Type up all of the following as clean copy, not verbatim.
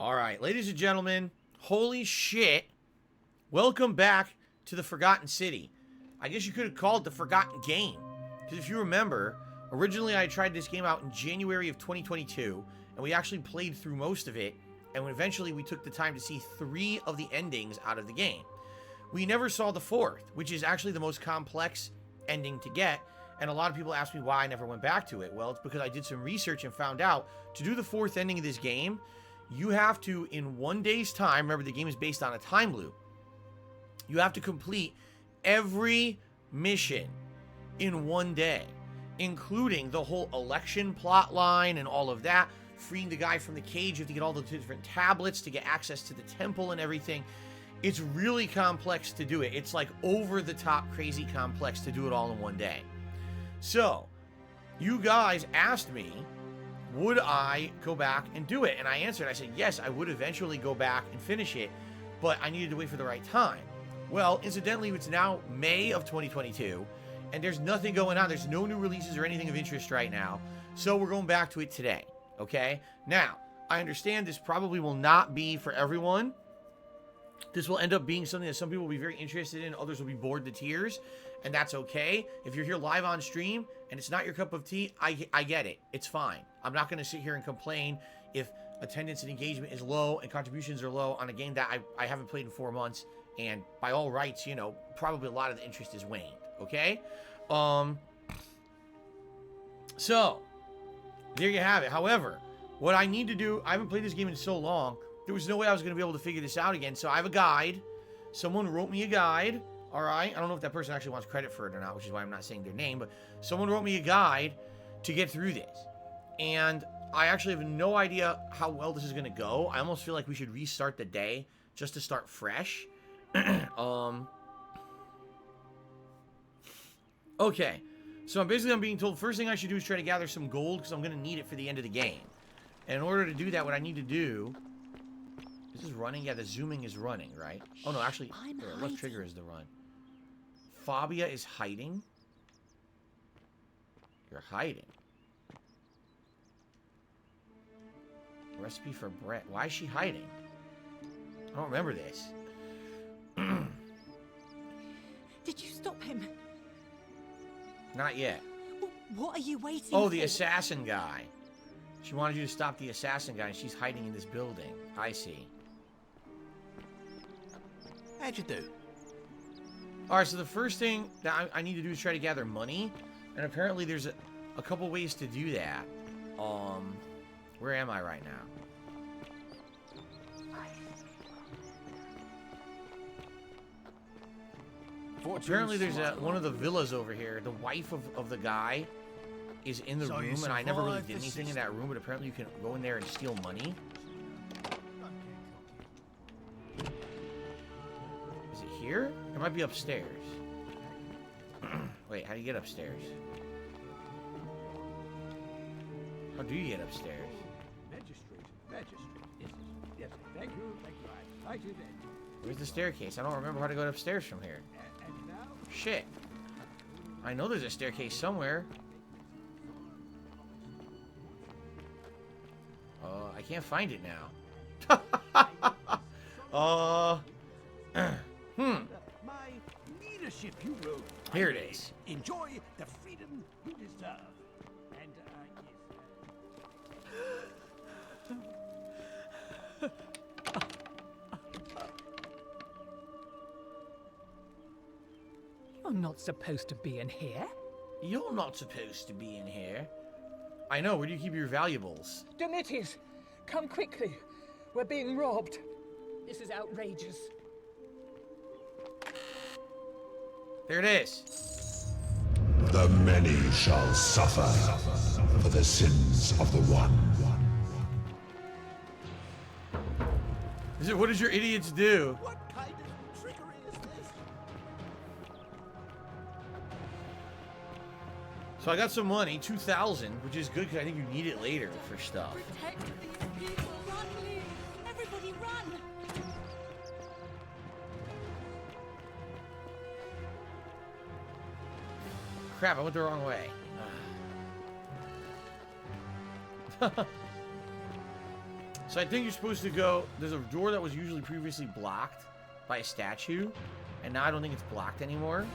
All right, ladies and gentlemen, holy shit. Welcome back to the Forgotten City. I guess you could have called it the Forgotten Game. Because if you remember, originally I tried this game out in January of 2022, and we actually played through most of it, and eventually we took the time to see 3 of the endings out of the game. We never saw the 4th, which is actually the most complex ending to get, and a lot of people ask me why I never went back to it. Well, it's because I did some research and found out to do the 4th ending of this game, you have to, in 1 day's time, remember the game is based on a time loop, you have to complete every mission in 1 day, including the whole election plot line and all of that, freeing the guy from the cage, you have to get all the different tablets to get access to the temple and everything. It's really complex to do it. It's like over the top crazy complex to do it all in 1 day. So, you guys asked me, would I go back and do it? And I answered, I said, yes, I would eventually go back and finish it, but I needed to wait for the right time. Well, incidentally, it's now May of 2022, and there's nothing going on. There's no new releases or anything of interest right now, so we're going back to it today, okay? Now, I understand this probably will not be for everyone. This will end up being something that some people will be very interested in, others will be bored to tears, and that's okay. If you're here live on stream and it's not your cup of tea, I get it. It's fine. I'm not going to sit here and complain if attendance and engagement is low and contributions are low on a game that I haven't played in 4 months, and by all rights, you know, probably a lot of the interest is waned, okay? So, there you have it. However, what I need to do, I haven't played this game in so long, there was no way I was going to be able to figure this out again, so I have a guide. Someone wrote me a guide. All right, I don't know if that person actually wants credit for it or not, which is why I'm not saying their name, but someone wrote me a guide to get through this. And I actually have no idea how well this is going to go. I almost feel like we should restart the day just to start fresh. Okay, so I'm being told first thing I should do is try to gather some gold because I'm going to need it for the end of the game. And in order to do that, what I need to do... This is running? Yeah, the zooming is running, right? Oh, no, actually, the left trigger is the run. Fabia is hiding? You're hiding. Recipe for bread. Why is she hiding? I don't remember this. Did you stop him? Not yet. What are you waiting for? Oh, the assassin guy. She wanted you to stop the assassin guy, and she's hiding in this building. I see. How'd you do? Alright, so the first thing that I need to do is try to gather money. And apparently there's a couple ways to do that. Where am I right now? Apparently there's one of the villas over here. The wife of the guy is in the room, and I never really did anything in that room, but apparently you can go in there and steal money. Is it here? It might be upstairs. Wait, how do you get upstairs? How do you get upstairs? Magistrate. Yes, thank you. Right to then. Where's the staircase? I don't remember how to go upstairs from here. And now? Shit. I know there's a staircase somewhere. I can't find it now. My leadership you wrote. Here it is. Enjoy the freedom you deserve. And, You're not supposed to be in here. You're not supposed to be in here. I know, where do you keep your valuables? Domitis, come quickly. We're being robbed. This is outrageous. There it is. The many shall suffer for the sins of the one. What does your idiots do? what kind of trickery is this? So I got some money, 2,000, which is good because I think you need it later for stuff. Protect these people. Run, please. Everybody run. Crap, I went the wrong way. So I think you're supposed to go... There's a door that was usually previously blocked by a statue. And now I don't think it's blocked anymore.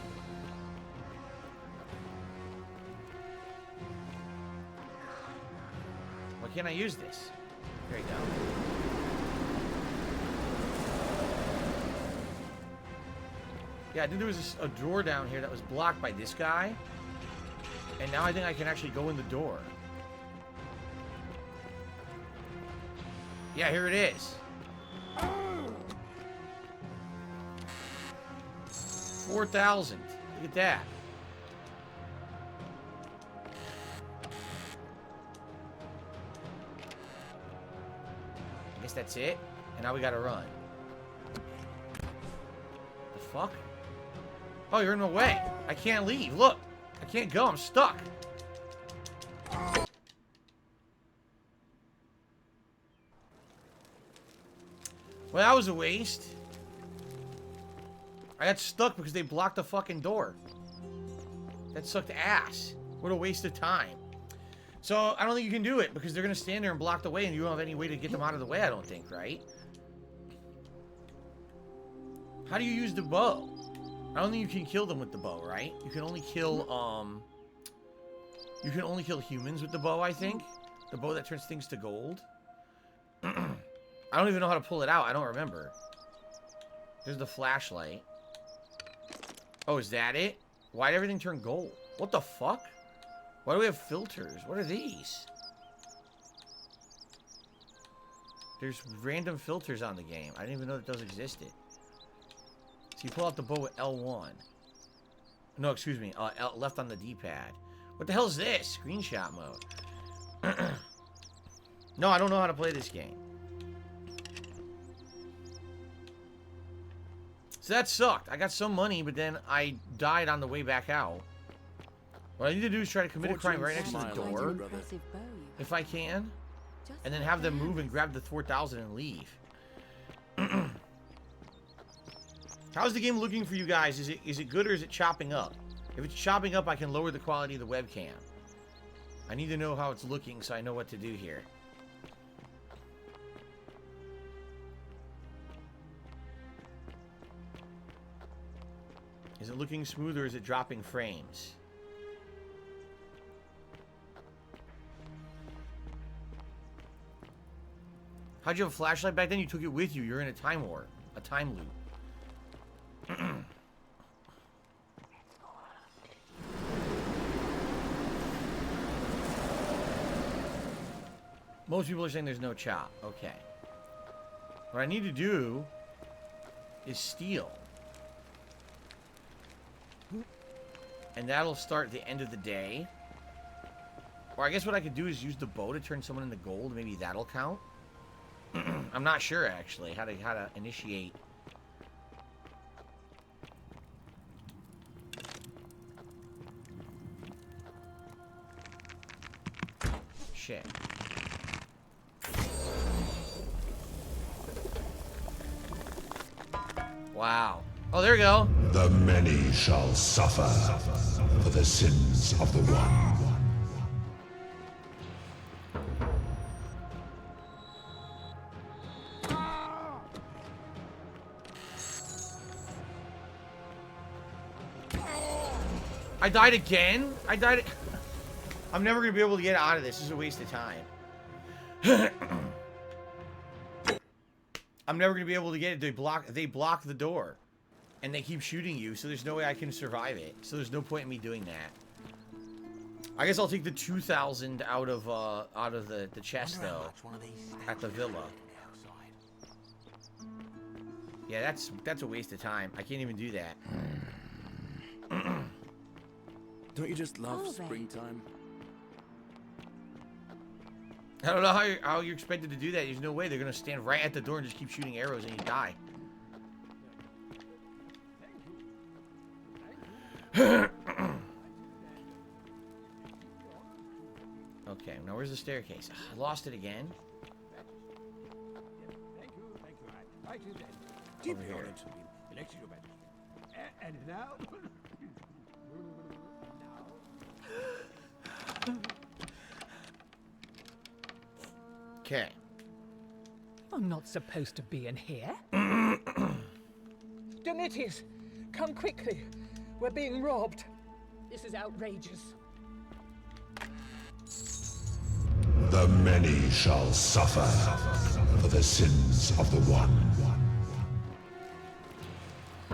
Why can't I use this? There you go. Yeah, I think there was a door down here that was blocked by this guy. And now I think I can actually go in the door. Yeah, here it is. 4,000. Look at that. I guess that's it. And now we gotta run. The fuck? Oh, you're in my way. I can't leave. Look. I can't go. I'm stuck. Well, that was a waste. I got stuck because they blocked the fucking door. That sucked ass. What a waste of time. So, I don't think you can do it because they're going to stand there and block the way and you don't have any way to get them out of the way, I don't think, right? How do you use the bow? I don't think you can kill them with the bow, right? You can only kill, You can only kill humans with the bow, I think. The bow that turns things to gold. I don't even know how to pull it out. I don't remember. There's the flashlight. Oh, is that it? Why'd everything turn gold? What the fuck? Why do we have filters? What are these? There's random filters on the game. I didn't even know that those existed. So you pull out the bow with L1. No, excuse me. Left on the D-pad. What the hell is this? Screenshot mode. No, I don't know how to play this game. So that sucked. I got some money, but then I died on the way back out. What I need to do is try to commit a crime right next to the door, if I can, and then have them move and grab the 4,000 and leave. How's the game looking for you guys? Is it good or is it chopping up? If it's chopping up, I can lower the quality of the webcam. I need to know how it's looking so I know what to do here. Is it looking smooth or is it dropping frames? How'd you have a flashlight back then? You took it with you. You're in a time warp. A time loop. Most people are saying there's no chop. Okay. What I need to do is steal. And that'll start the end of the day. Or I guess what I could do is use the bow to turn someone into gold. Maybe that'll count. I'm not sure actually how to initiate. Shit. Wow. Oh, there we go. The many shall suffer for the sins of the one. I died again? I died... I'm never going to be able to get out of this. This is a waste of time. I'm never going to be able to get it. They block the door. And they keep shooting you, so there's no way I can survive it. So there's no point in me doing that. I guess I'll take the 2,000 out of the chest, though. At the villa. Yeah, that's a waste of time. I can't even do that. Don't you just love springtime? I don't know how you're expected to do that. There's no way. They're going to stand right at the door and just keep shooting arrows and you die. Okay, now where's the staircase? I lost it again. Thank you then. Over here. Election your majesty. And now? Okay. I'm not supposed to be in here. Domitius, come quickly. We're being robbed. This is outrageous. The many shall suffer for the sins of the one.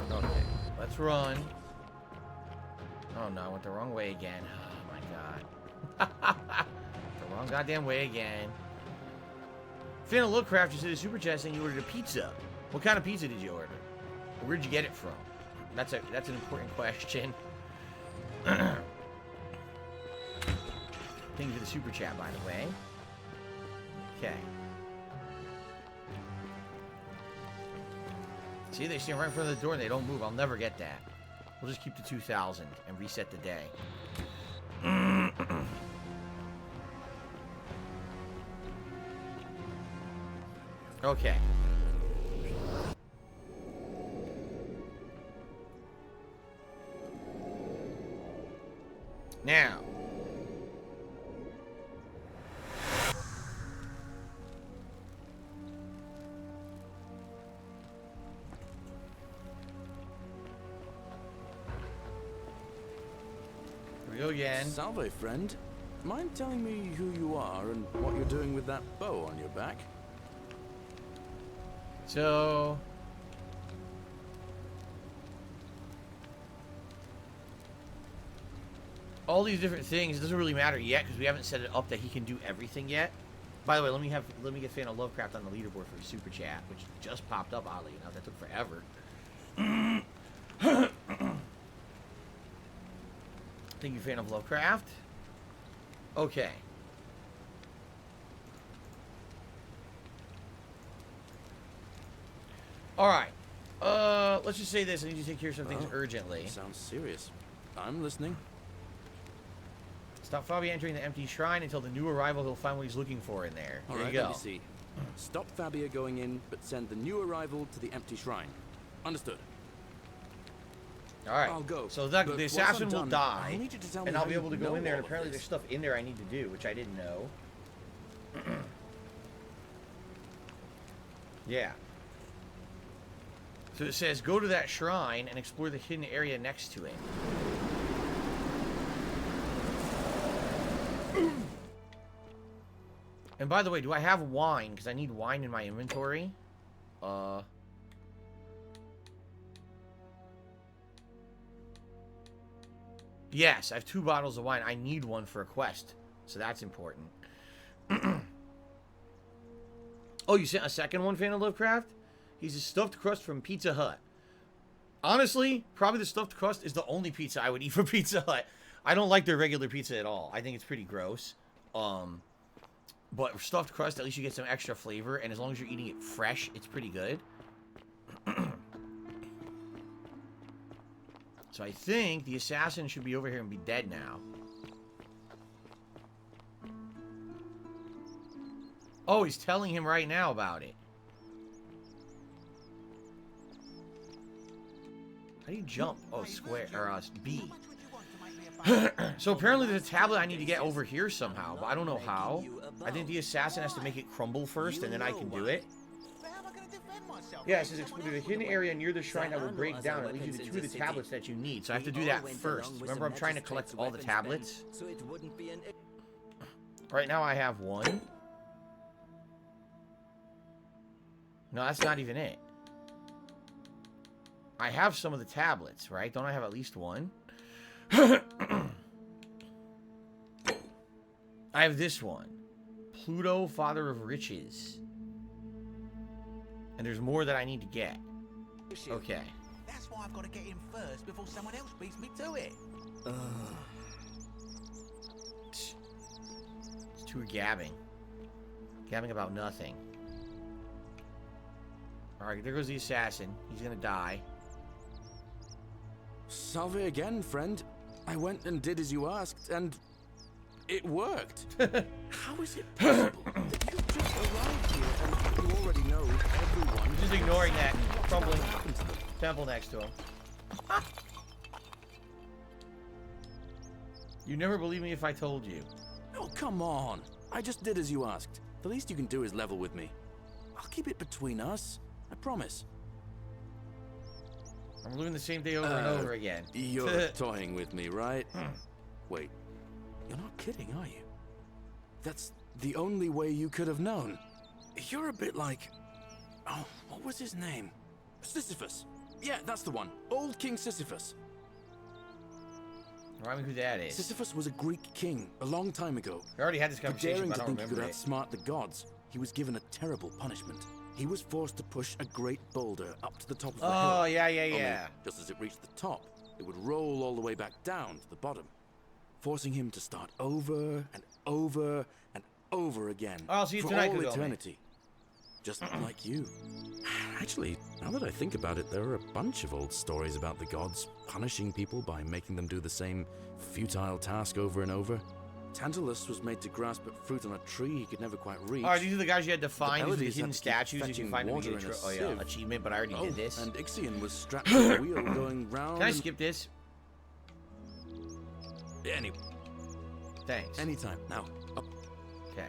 Okay, let's run. Oh no, I went the wrong way again. Oh my god. The wrong goddamn way again. Fan of Lovecraft, you said a super chat saying you ordered a pizza. What kind of pizza did you order? Where'd you get it from? That's an important question. Thank you for the super chat, by the way. Okay. See, they stand right in front of the door and they don't move. I'll never get that. We'll just keep the 2,000 and reset the day. Okay. Now. Here we go again. Salve, friend. Mind telling me who you are and what you're doing with that bow on your back? So... all these different things, it doesn't really matter yet because we haven't set it up that he can do everything yet. By the way, let me get Fan of Lovecraft on the leaderboard for a super chat, which just popped up, oddly enough. That took forever. Thank you, Fan of Lovecraft. Okay. Alright. Let's just say this. I need to take care of some things urgently. Sounds serious. I'm listening. Stop Fabi entering the empty shrine until the new arrival. He'll find what he's looking for in there. There you go. Let me see. Stop Fabia going in, but send the new arrival to the empty shrine. Understood. All right. I'll go. So But the once assassin I'm will done, die, I need you to tell me and I'll how be you able to go know in there. And all of apparently, this. there's stuff in there I need to do, which I didn't know. Yeah. So it says, go to that shrine and explore the hidden area next to it. And by the way, do I have wine? Because I need wine in my inventory. Yes, I have 2 bottles of wine. I need one for a quest. So that's important. Oh, you sent a second one, Fan of Lovecraft? He's a stuffed crust from Pizza Hut. Honestly, probably the stuffed crust is the only pizza I would eat from Pizza Hut. I don't like their regular pizza at all. I think it's pretty gross. But stuffed crust, at least you get some extra flavor. And as long as you're eating it fresh, it's pretty good. So I think the assassin should be over here and be dead now. Oh, he's telling him right now about it. How do you jump? Oh, square, or B. So apparently there's a tablet I need to get over here somehow, but I don't know how. I think the assassin has to make it crumble first, and then I can do it. Yeah, it says explore the hidden area near the shrine that will break down. It leads you to 2 of the tablets that you need. So I have to do that first. Remember, I'm trying to collect all the tablets. Right now I have 1. No, that's not even it. I have some of the tablets, right? Don't I have at least 1? I have this one. Pluto, Father of Riches. And there's more that I need to get. Okay. That's why I've got to get in first before someone else beats me to it. It's 2 gabbing. Gabbing about nothing. Alright, there goes the assassin. He's gonna die. Salve again, friend. I went and did as you asked, and it worked. How is it possible that you just arrived here and you already know everyone? Just ignoring that crumbling temple next to him. You never believe me if I told you. Oh, come on. I just did as you asked. The least you can do is level with me. I'll keep it between us. I promise. I'm living the same day over and over again. You're toying with me, right? Wait, you're not kidding, are you? That's the only way you could have known. You're a bit like... Oh, what was his name? Sisyphus. Yeah, that's the one. Old King Sisyphus. Remind me who that is. Sisyphus was a Greek king a long time ago. I already had this conversation, Daring but to I don't think he remember could it. outsmart the gods, he was given a terrible punishment. He was forced to push a great boulder up to the top of the hill. Oh, yeah, Only, just as it reached the top, it would roll all the way back down to the bottom, forcing him to start over and over and over again I'll see you for tonight, all Kagome. eternity. Just like you. Actually, now that I think about it, there are a bunch of old stories about the gods punishing people by making them do the same futile task over and over. Tantalus was made to grasp at fruit on a tree he could never quite reach. Alright, these are the guys you had to find. These are the Pleiades hidden had to keep statues that you fetching find them to water get in a oh, yeah, sieve. achievement, but I already did this. And Ixion was strapped to a wheel going round. Can I and- skip this? Anyway, Thanks. anytime. Now, up. Okay.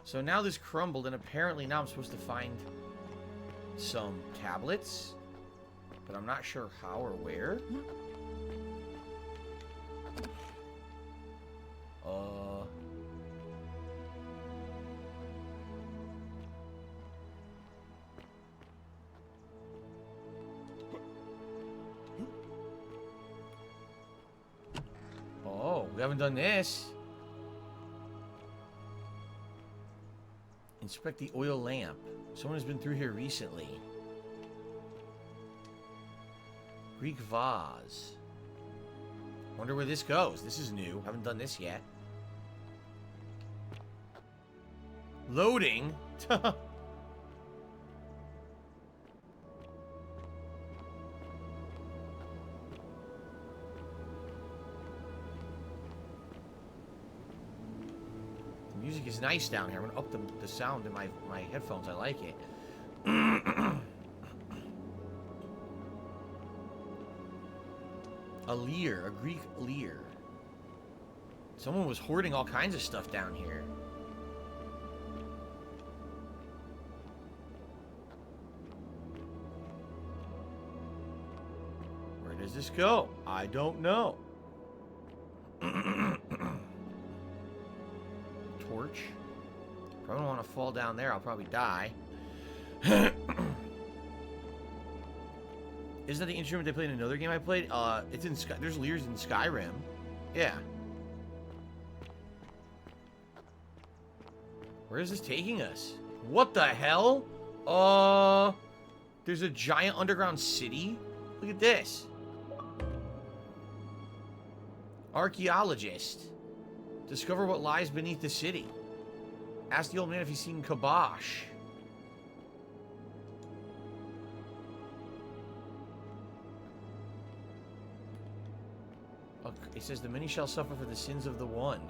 So now this crumbled, and apparently now I'm supposed to find some tablets, but I'm not sure how or where. Oh, we haven't done this. Inspect the oil lamp. Someone has been through here recently. Greek vase. Wonder where this goes. This is new. Haven't done this yet. Loading. The music is nice down here. I'm gonna up the sound in my headphones. I like it. A lyre, a Greek lyre. Someone was hoarding all kinds of stuff down here. Where does this go? I don't know. Torch. Probably don't want to fall down there. I'll probably die. Isn't that the instrument they played in another game I played? It's in Sky. There's lyres in Skyrim. Yeah. Where is this taking us? What the hell? There's a giant underground city? Look at this. Archaeologist. Discover what lies beneath the city. Ask the old man if he's seen Kabosh. It says the many shall suffer for the sins of the one.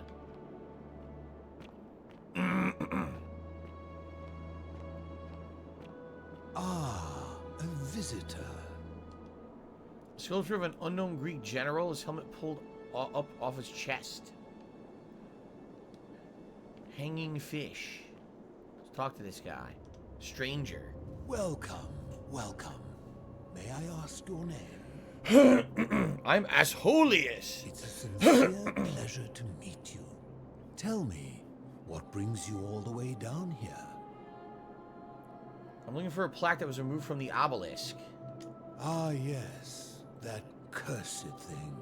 Ah, a visitor. Sculpture of an unknown Greek general, his helmet pulled up off his chest. Hanging fish. Let's talk to this guy. Stranger. Welcome, welcome. May I ask your name? I'm Asholius. It's a sincere pleasure to meet you. Tell me, what brings you all the way down here? I'm looking for a plaque that was removed from the obelisk. Ah, yes, that cursed thing.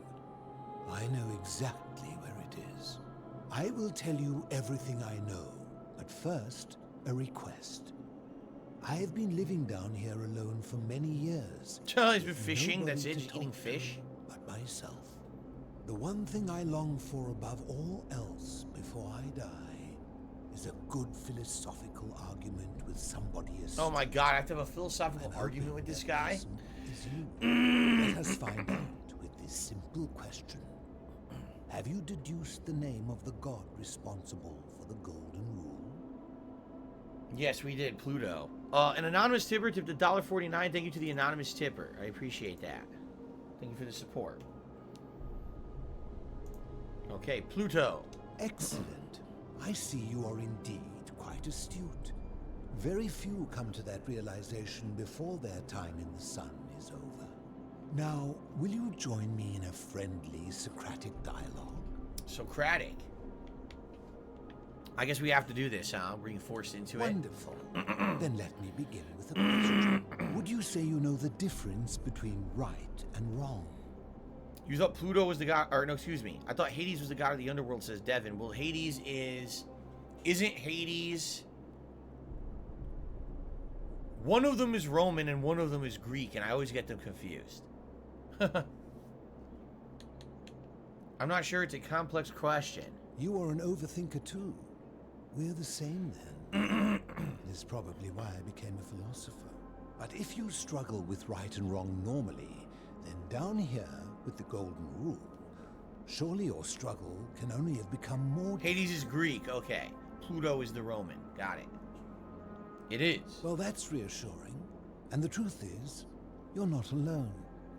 I know exactly where it is. I will tell you everything I know, but first, a request. I have been living down here alone for many years. He's been fishing, that's Nobody it, to just eating talk to fish. but myself. The one thing I long for above all else before I die is a good philosophical argument with somebody as Oh my god, I have to have a philosophical I'm argument hoping with this that guy? person is you. Let us find out with this simple question. Have you deduced the name of the god responsible for the Golden Rule? Yes, we did, Pluto. An anonymous tipper tipped $1.49. Thank you to the anonymous tipper. I appreciate that. Thank you for the support. Okay, Pluto. Excellent. I see you are indeed quite astute. Very few come to that realization before their time in the sun is over. Now, will you join me in a friendly Socratic dialogue? Socratic. I guess we have to do this, huh? We're being forced into it. Wonderful. Then let me begin with a question. Would you say you know the difference between right and wrong? You thought Pluto was the god, or no, excuse me. I thought Hades was the god of the underworld, says Devin. Well, Hades isn't Hades... One of them is Roman and one of them is Greek, and I always get them confused. I'm not sure, it's a complex question. You are an overthinker too. We're the same then. This is probably why I became a philosopher. But if you struggle with right and wrong normally, then down here with the golden rule, surely your struggle can only have become more... Hades is Greek, okay. Pluto is the Roman, got it. It is. Well, that's reassuring. And the truth is, you're not alone.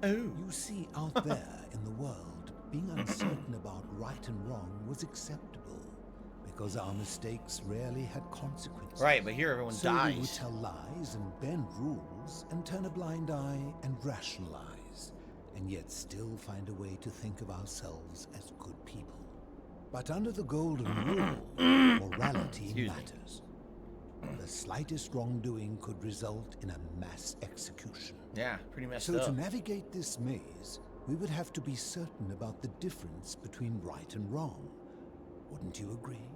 Oh. You see, out there in the world, being uncertain about right and wrong was acceptable, because our mistakes rarely had consequences. Right, but here everyone So we would dies. tell lies and bend rules and turn a blind eye and rationalize, and yet still find a way to think of ourselves as good people. But under the golden rule, morality matters. The slightest wrongdoing could result in a mass execution. Yeah, pretty messed So up. to navigate this maze, we would have to be certain about the difference between right and wrong. Wouldn't you agree?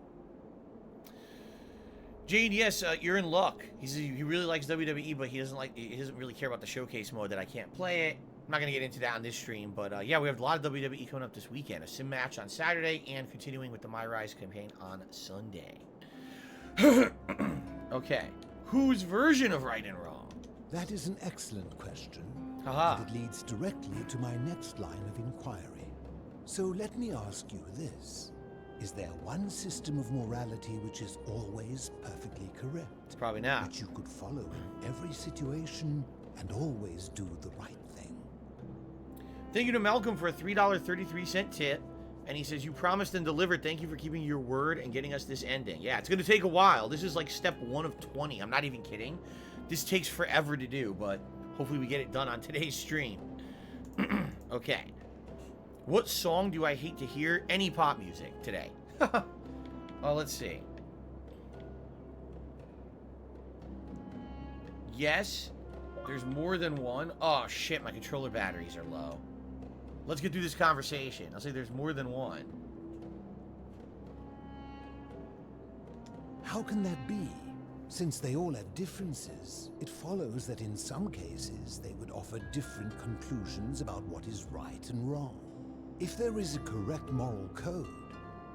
Jade, yes, you're in luck. He really likes WWE, but he doesn't really care about the showcase mode that I can't play it. I'm not gonna get into that on this stream, but yeah, we have a lot of WWE coming up this weekend. A sim match on Saturday, and continuing with the My Rise campaign on Sunday. Okay, whose version of right and wrong? That is an excellent question. Haha. And it leads directly to my next line of inquiry. So let me ask you this. Is there one system of morality which is always perfectly correct? Probably not. Which you could follow in every situation and always do the right thing? Thank you to Malcolm for a $3.33 tip. And he says, you promised and delivered. Thank you for keeping your word and getting us this ending. Yeah, it's going to take a while. This is like step 1 of 20. I'm not even kidding. This takes forever to do, but hopefully we get it done on today's stream. Okay. What song do I hate to hear? Any pop music today. Well, let's see. Yes, there's more than one. Oh, shit, my controller batteries are low. Let's get through this conversation. I'll say there's more than one. How can that be? Since they all have differences, it follows that in some cases they would offer different conclusions about what is right and wrong. If there is a correct moral code,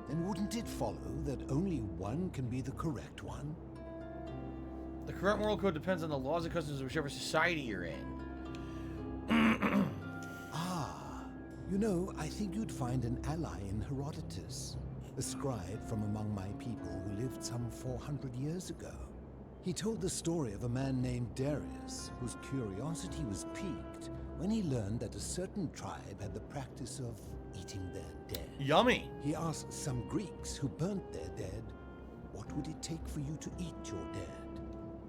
then wouldn't it follow that only one can be the correct one? The correct moral code depends on the laws and customs of whichever society you're in. You know, I think you'd find an ally in Herodotus, a scribe from among my people who lived some 400 years ago. He told the story of a man named Darius, whose curiosity was piqued when he learned that a certain tribe had the practice of eating their dead. Yummy. He asked some Greeks who burnt their dead, what would it take for you to eat your dead?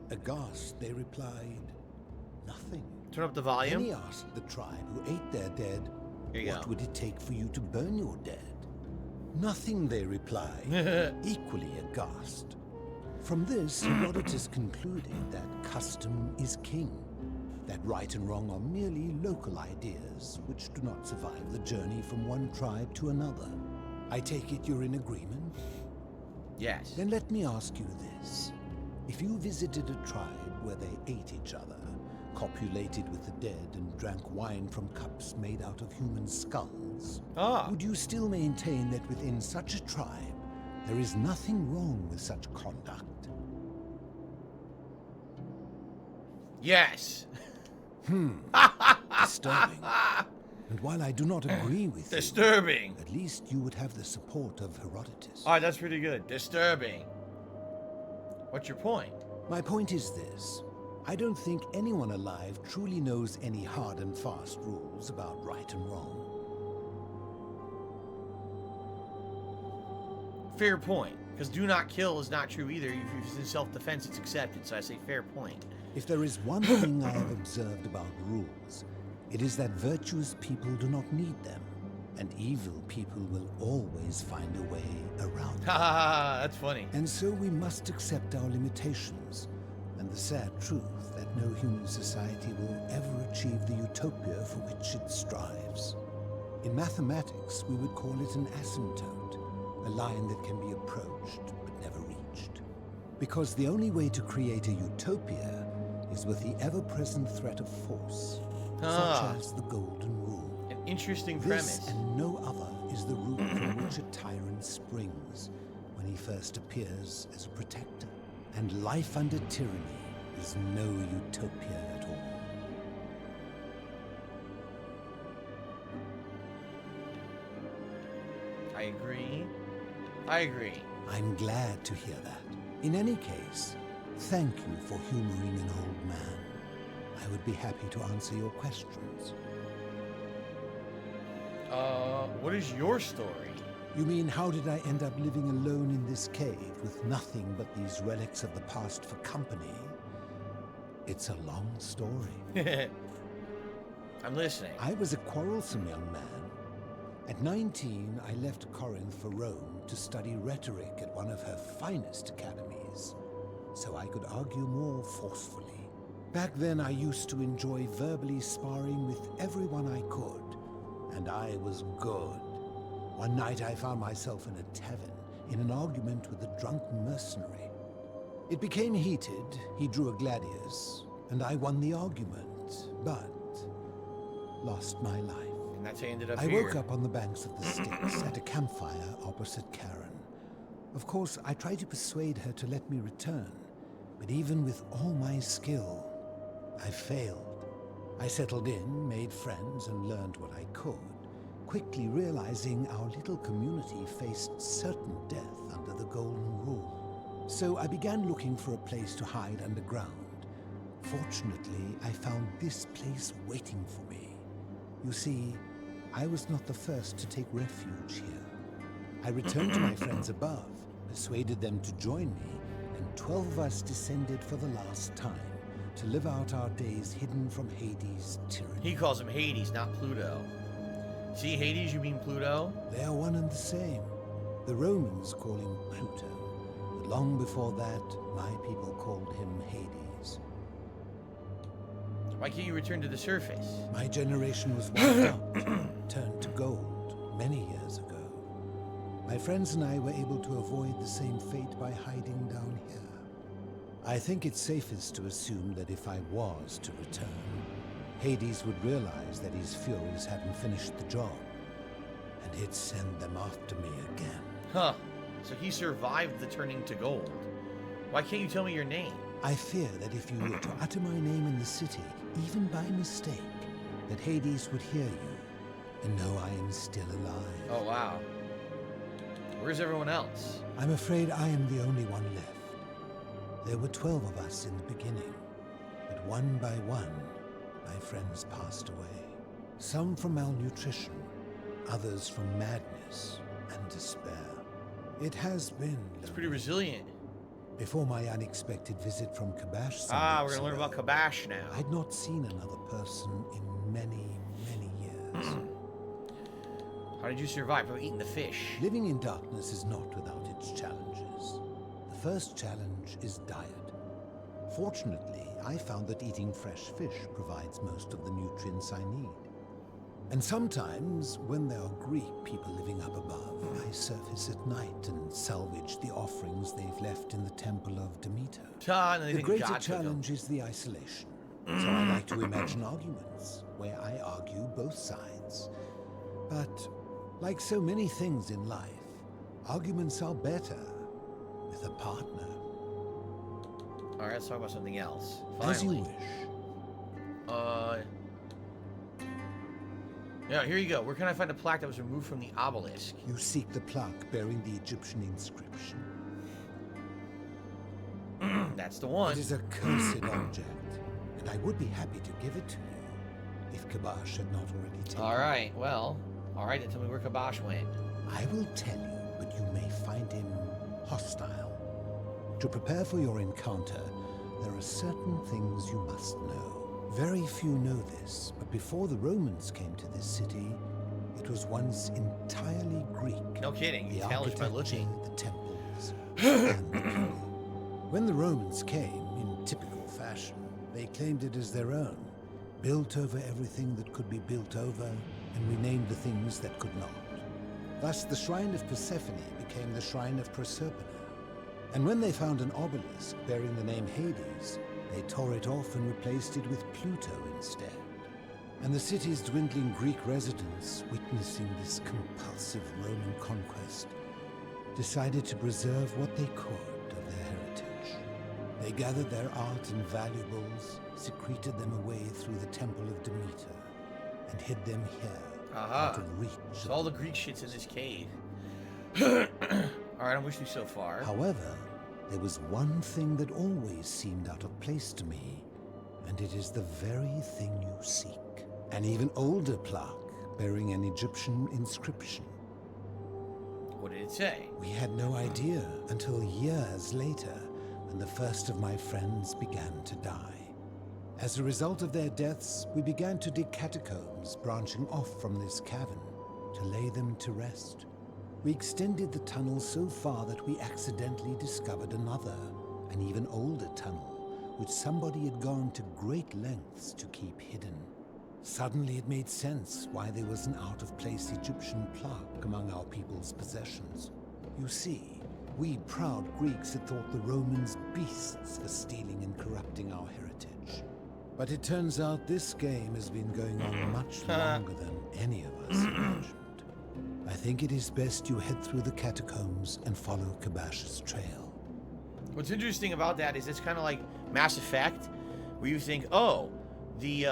Aghast, they replied, nothing. Turn up the Then volume. he asked the tribe who ate their dead, Here you what go. would it take for you to burn your dead? Nothing, they replied, equally aghast. From this, Herodotus concluded that custom is king, that right and wrong are merely local ideas which do not survive the journey from one tribe to another. I take it you're in agreement? Yes. Then let me ask you this. If you visited a tribe where they ate each other, copulated with the dead, and drank wine from cups made out of human skulls, would you still maintain that within such a tribe there is nothing wrong with such conduct? Yes. Disturbing. And while I do not agree with you, Disturbing. at least you would have the support of Herodotus. All right, that's pretty good. Disturbing. What's your point? My point is this. I don't think anyone alive truly knows any hard and fast rules about right and wrong. Fair point. Because do not kill is not true either. If it's in self-defense, it's accepted. So I say fair point. If there is one thing I have observed about rules, it is that virtuous people do not need them, and evil people will always find a way around Ha them. ha ha, that's funny. And so we must accept our limitations, and the sad truth that no human society will ever achieve the utopia for which it strives. In mathematics, we would call it an asymptote, a line that can be approached but never reached. Because the only way to create a utopia is with the ever-present threat of force, such as the Golden Rule. An interesting This premise. and no other is the route from which a tyrant springs when he first appears as a protector. And life under tyranny is no utopia at all. I agree. I agree. I'm glad to hear that. In any case, thank you for humoring an old man. I would be happy to answer your questions. What is your story? You mean, how did I end up living alone in this cave with nothing but these relics of the past for company? It's a long story. I'm listening. I was a quarrelsome young man. At 19, I left Corinth for Rome to study rhetoric at one of her finest academies, so I could argue more forcefully. Back then, I used to enjoy verbally sparring with everyone I could, and I was good. One night, I found myself in a tavern in an argument with a drunk mercenary. It became heated. He drew a gladius, and I won the argument, but lost my life. And that's how you ended up I here. woke up on the banks of the Styx at a campfire opposite Karen. Of course, I tried to persuade her to let me return, but even with all my skill, I failed. I settled in, made friends, and learned what I could, quickly realizing our little community faced certain death under the Golden Rule. So I began looking for a place to hide underground. Fortunately, I found this place waiting for me. You see, I was not the first to take refuge here. I returned to my friends above, persuaded them to join me, and 12 of us descended for the last time to live out our days hidden from Hades' tyranny. He calls him Hades, not Pluto. See, Hades, you mean Pluto? They are one and the same. The Romans call him Pluto, but long before that, my people called him Hades. Why can't you return to the surface? My generation was wiped out, turned to gold, many years ago. My friends and I were able to avoid the same fate by hiding down here. I think it's safest to assume that if I was to return, Hades would realize that his furies hadn't finished the job, and he'd send them after me again. Huh. So he survived the turning to gold. Why can't you tell me your name? I fear that if you were to utter my name in the city, even by mistake, that Hades would hear you and know I am still alive. Oh, wow. Where's everyone else? I'm afraid I am the only one left. There were 12 of us in the beginning, but one by one, my friends passed away. Some from malnutrition, others from madness and despair. It has been It's pretty resilient. Before my unexpected visit from Kabash some Ah, we're weeks gonna learn ago, about Kabash now. I'd not seen another person in many, many years. How did you survive? Probably eating the fish. Living in darkness is not without its challenges. The first challenge is diet. Fortunately, I found that eating fresh fish provides most of the nutrients I need. And sometimes, when there are Greek people living up above, I surface at night and salvage the offerings they've left in the temple of Demeter. And they The think greater God took 'em. challenge is the isolation. So I like to imagine arguments where I argue both sides. But like so many things in life, arguments are better with a partner. All right, let's talk about something else. As you Finally. wish. Yeah, here you go. Where can I find a plaque that was removed from the obelisk? You seek the plaque bearing the Egyptian inscription. That's the one. It is a cursed object, and I would be happy to give it to you if Kabash had not already taken it. All right, well, all right, then tell me where Kabash went. I will tell you but you may find him hostile. To prepare for your encounter, there are certain things you must know. Very few know this, but before the Romans came to this city, it was once entirely Greek. No kidding. You The can tell just by architecture, looking. the temples, and the people. When the Romans came, in typical fashion, they claimed it as their own, built over everything that could be built over, and renamed the things that could not. Thus, the shrine of Persephone became the shrine of Proserpine. And when they found an obelisk bearing the name Hades, they tore it off and replaced it with Pluto instead. And the city's dwindling Greek residents, witnessing this compulsive Roman conquest, decided to preserve what they could of their heritage. They gathered their art and valuables, secreted them away through the Temple of Demeter, and hid them here, out of reach. So all the Greek shit's in this cave. Alright, I'm with you so far. However, there was one thing that always seemed out of place to me, and it is the very thing you seek. An even older plaque bearing an Egyptian inscription. What did it say? We had no idea until years later, when the first of my friends began to die. As a result of their deaths, we began to dig catacombs branching off from this cavern to lay them to rest. We extended the tunnel so far that we accidentally discovered another, an even older tunnel, which somebody had gone to great lengths to keep hidden. Suddenly it made sense why there was an out-of-place Egyptian plaque among our people's possessions. You see, we proud Greeks had thought the Romans beasts for stealing and corrupting our heritage. But it turns out this game has been going on much longer than any of us imagined. I think it is best you head through the catacombs and follow Kabash's trail. What's interesting about that is it's kind of like Mass Effect, where you think, oh, the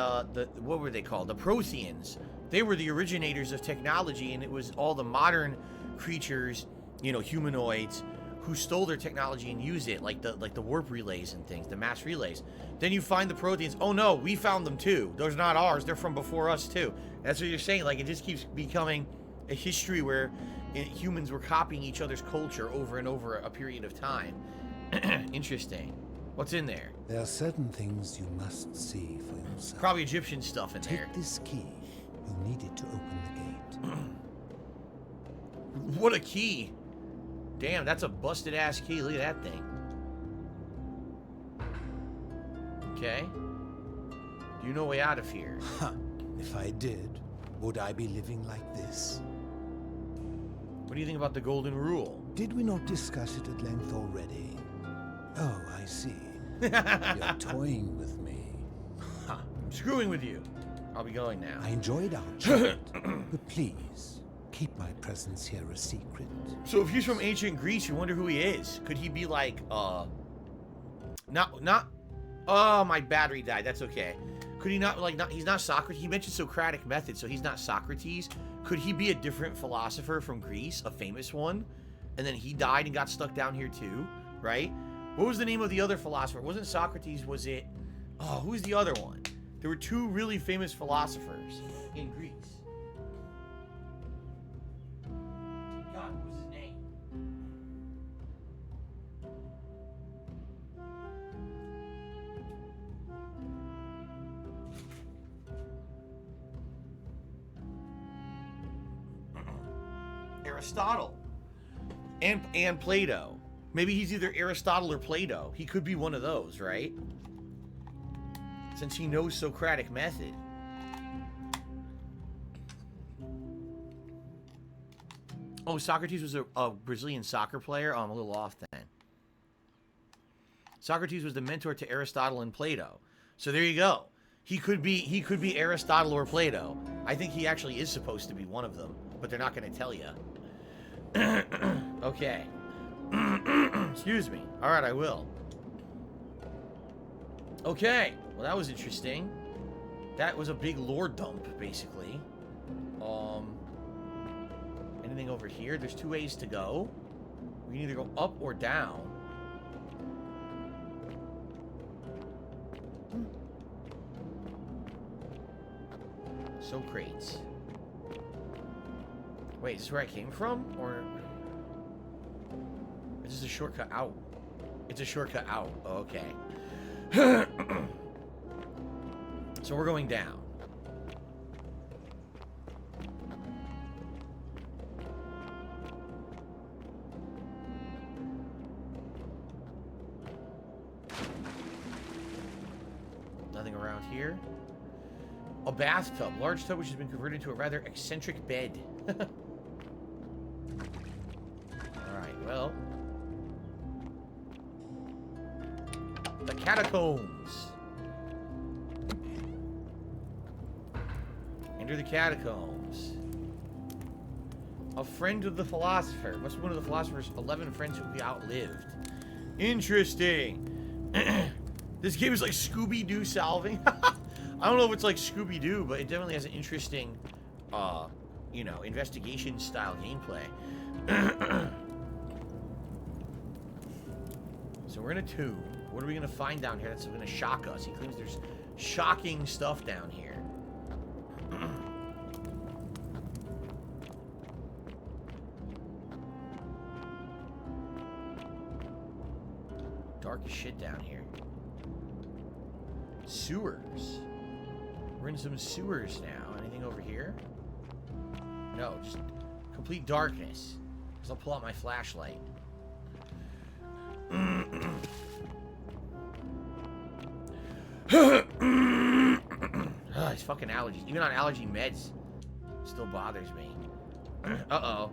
what were they called? The Protheans. They were the originators of technology, and it was all the modern creatures, you know, humanoids, who stole their technology and used it, like the warp relays and things, the mass relays. Then you find the Protheans. Oh no, we found them too. Those are not ours. They're from before us too. That's what you're saying. Like, it just keeps becoming a history where humans were copying each other's culture over and over a period of time. Interesting. What's in there? There are certain things you must see for yourself. Probably Egyptian stuff in there. Take this key. You'll need it to open the gate. What a key. Damn, that's a busted ass key. Look at that thing. Okay. Do you know a way out of here? Huh. If I did, would I be living like this? What do you think about the golden rule? Did we not discuss it at length already? Oh, I see. You're toying with me. I'm screwing with you. I'll be going now. I enjoyed our chat, but please, keep my presence here a secret. So if he's from ancient Greece, you wonder who he is. Could he be like, not, oh, my battery died. That's okay. Could he not, like, he's not Socrates. He mentioned Socratic method, so he's not Socrates. Could he be a different philosopher from Greece, a famous one? And then he died and got stuck down here too, right? What was the name of the other philosopher? It wasn't Socrates, was it? Oh, who's the other one? There were two really famous philosophers in Greece. God, what was his name? Aristotle. And Plato. Maybe he's either Aristotle or Plato. He could be one of those, right? Since he knows Socratic method. Oh, Socrates was a Brazilian soccer player? Oh, I'm a little off then. Socrates was the mentor to Aristotle and Plato. So there you go. He could be Aristotle or Plato. I think he actually is supposed to be one of them, but they're not going to tell you. Okay. Excuse me. All right, I will. Okay. Well, that was interesting. That was a big lore dump, basically. Anything over here? There's two ways to go. We can either go up or down. So crates. Wait, is this where I came from? Or... a shortcut out. It's a shortcut out. Okay. So we're going down. Nothing around here. A bathtub. Large tub which has been converted to a rather eccentric bed. Alright, well. The catacombs. Enter the catacombs. A friend of the philosopher. Must be one of the philosopher's 11 friends who he outlived. Interesting. This game is like Scooby-Doo solving. I don't know if it's like Scooby-Doo, but it definitely has an interesting, you know, investigation-style gameplay. So we're in a tomb. What are we going to find down here that's going to shock us? He claims there's shocking stuff down here. Dark as shit down here. Sewers. We're in some sewers now. Anything over here? No, just complete darkness. So I'll pull out my flashlight. These fucking allergies. Even on allergy meds, it still bothers me. Uh-oh.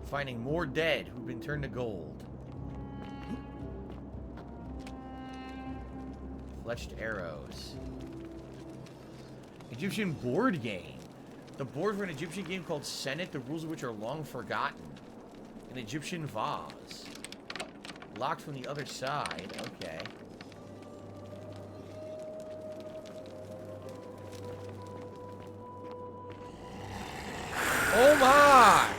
Finding more dead who've been turned to gold. Fletched arrows. Egyptian board game. The board for an Egyptian game called Senet, the rules of which are long forgotten. An Egyptian vase. Locked from the other side. Okay. Oh my!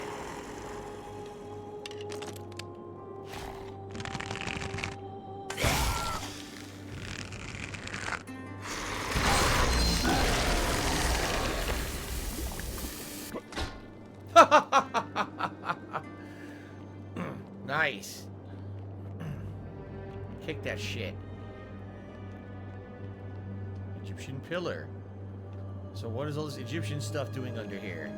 Nice. Kick that shit. Egyptian pillar. So what is all this Egyptian stuff doing under here?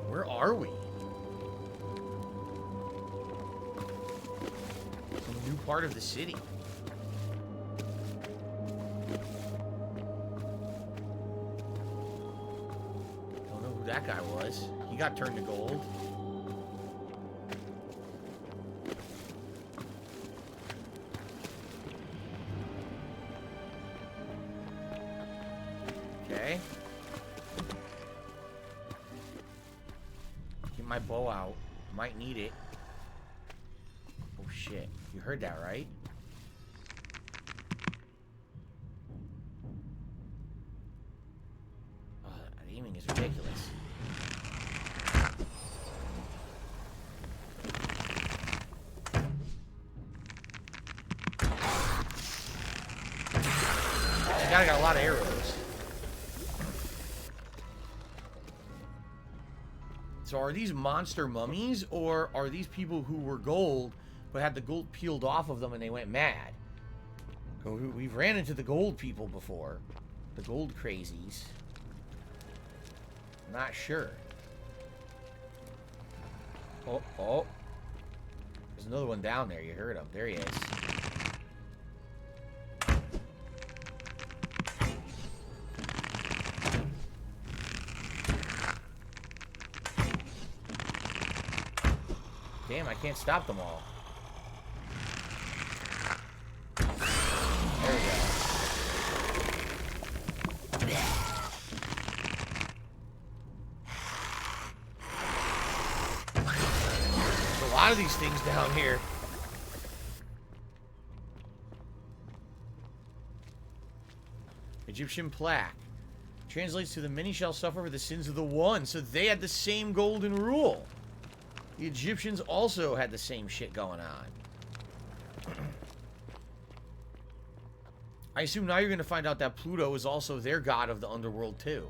Where are we? Some new part of the city. Don't know who that guy was. He got turned to gold. Okay. Get my bow out. Might need it. Oh shit. You heard that, right? Oh, the aiming is ridiculous. I got a lot of arrows. So are these monster mummies, or are these people who were gold but had the gold peeled off of them and they went mad? We've ran into the gold people before. The gold crazies. Not sure. Oh, oh. There's another one down there. You heard him. There he is. Damn, I can't stop them all. There we go. There's a lot of these things down here. Egyptian plaque. Translates to the many shall suffer for the sins of the one. So they had the same golden rule. The Egyptians also had the same shit going on. I assume now you're going to find out that Pluto is also their god of the underworld, too.